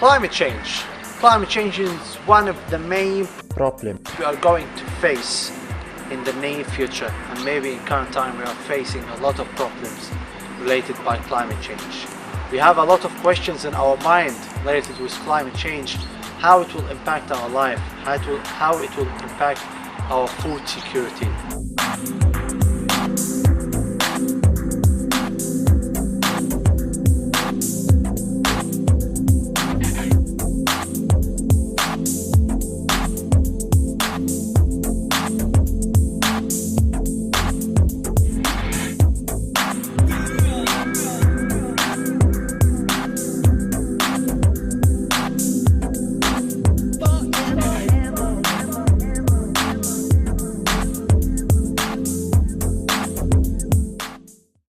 Climate change. Climate change is one of the main problem we are going to face in the near future, and maybe in current time we are facing a lot of problems related by climate change. We have a lot of questions in our mind related with climate change, how it will impact our life, how it will impact our food security.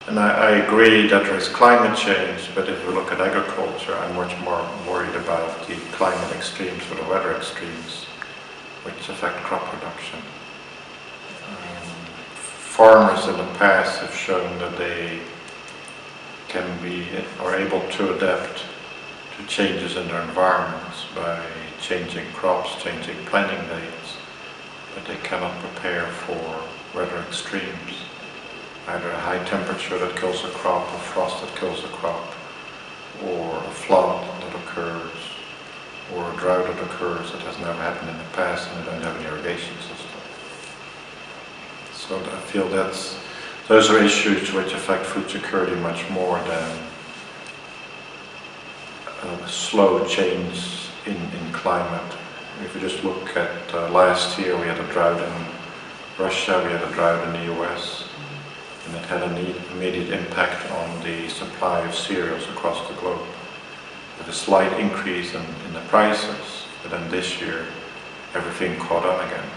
And I agree that there is climate change, but if we look at agriculture, I'm much more worried about the climate extremes or the weather extremes, which affect crop production. Farmers in the past have shown that they are able to adapt to changes in their environments by changing crops, changing planting dates, but they cannot prepare for weather extremes. Either a high temperature that kills a crop, or frost that kills a crop, or a flood that occurs, or a drought that occurs that has never happened in the past and they don't have an irrigation system. So I feel those are issues which affect food security much more than a slow change in climate. If you just look at last year, we had a drought in Russia, we had a drought in the US, and it had an immediate impact on the supply of cereals across the globe. With a slight increase in the prices, but then this year everything caught on again.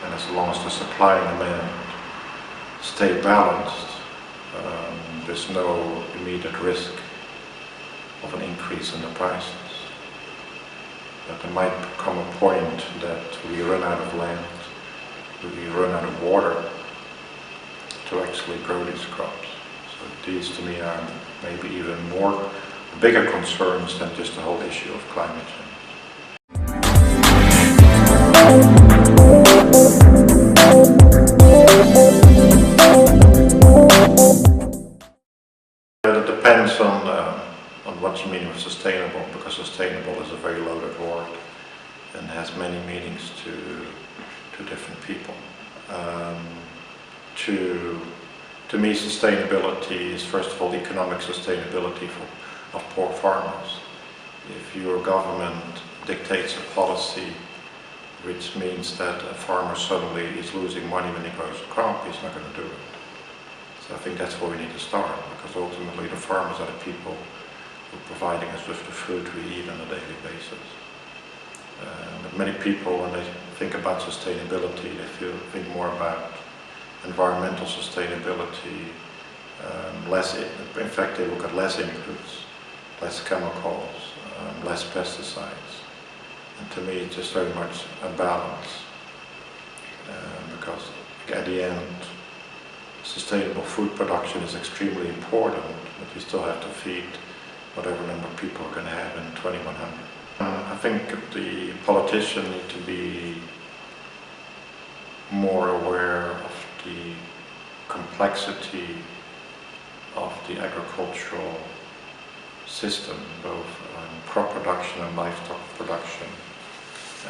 And as long as the supply and demand stay balanced, there's no immediate risk of an increase in the prices. But there might come a point that we run out of land, we run out of water to actually grow these crops. So these to me are maybe even bigger concerns than just the whole issue of climate change. It depends on what you mean with sustainable, because sustainable is a very loaded word and has many meanings to different people. To me, sustainability is first of all economic sustainability of poor farmers. If your government dictates a policy which means that a farmer suddenly is losing money when he grows a crop, he's not going to do it. So I think that's where we need to start, because ultimately the farmers are the people who are providing us with the food we eat on a daily basis. But many people, when they think about sustainability, they think more about environmental sustainability, in fact they look at less inputs, less chemicals, less pesticides. And to me it's just very much a balance, because at the end sustainable food production is extremely important, but we still have to feed whatever number of people are going to have in 2100. I think the politicians need to be more aware of the complexity of the agricultural system, both crop production and livestock production,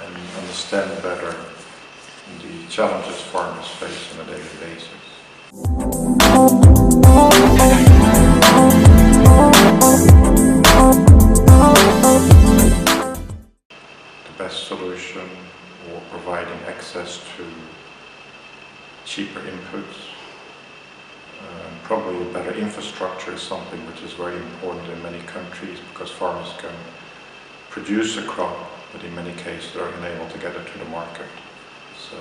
and understand better the challenges farmers face on a daily basis. The best solution for providing access to cheaper inputs, probably a better infrastructure is something which is very important in many countries, because farmers can produce a crop, but in many cases they're unable to get it to the market. So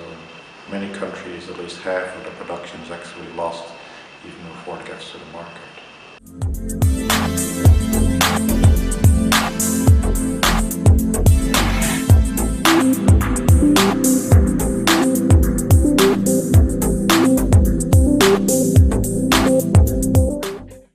many countries, at least half of the production is actually lost even before it gets to the market.